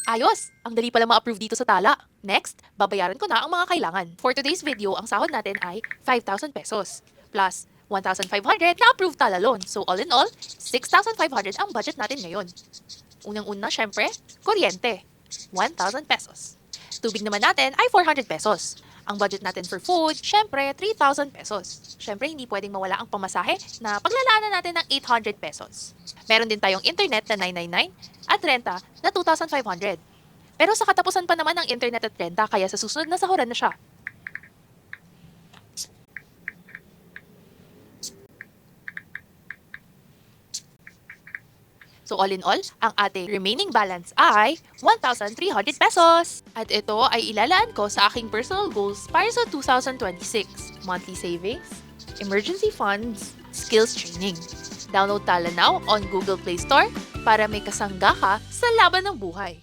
Ayos! Ang dali pala ma-approve dito sa Tala. Next, babayaran ko na ang mga kailangan. For today's video, ang sahod natin ay 5,000 pesos. Plus, 1,500 na approved Tala loan. So all in all, 6,500 ang budget natin ngayon. Unang-una, syempre, kuryente. 1,000 pesos. Tubig naman natin ay 400 pesos. Ang budget natin for food, syempre, 3,000 pesos. Syempre, hindi pwedeng mawala ang pamasahe na paglalaanan natin ng 800 pesos. Meron din tayong internet na 999 at renta na 2,500. Pero sa katapusan pa naman ng internet at renta, kaya sa susunod na sahuran na siya. So all in all, ang ating remaining balance ay 1,300 pesos. At ito ay ilalaan ko sa aking personal goals para sa 2026. Monthly savings, emergency funds, skills training. Download Tala now on Google Play Store para may kasangga ka sa laban ng buhay.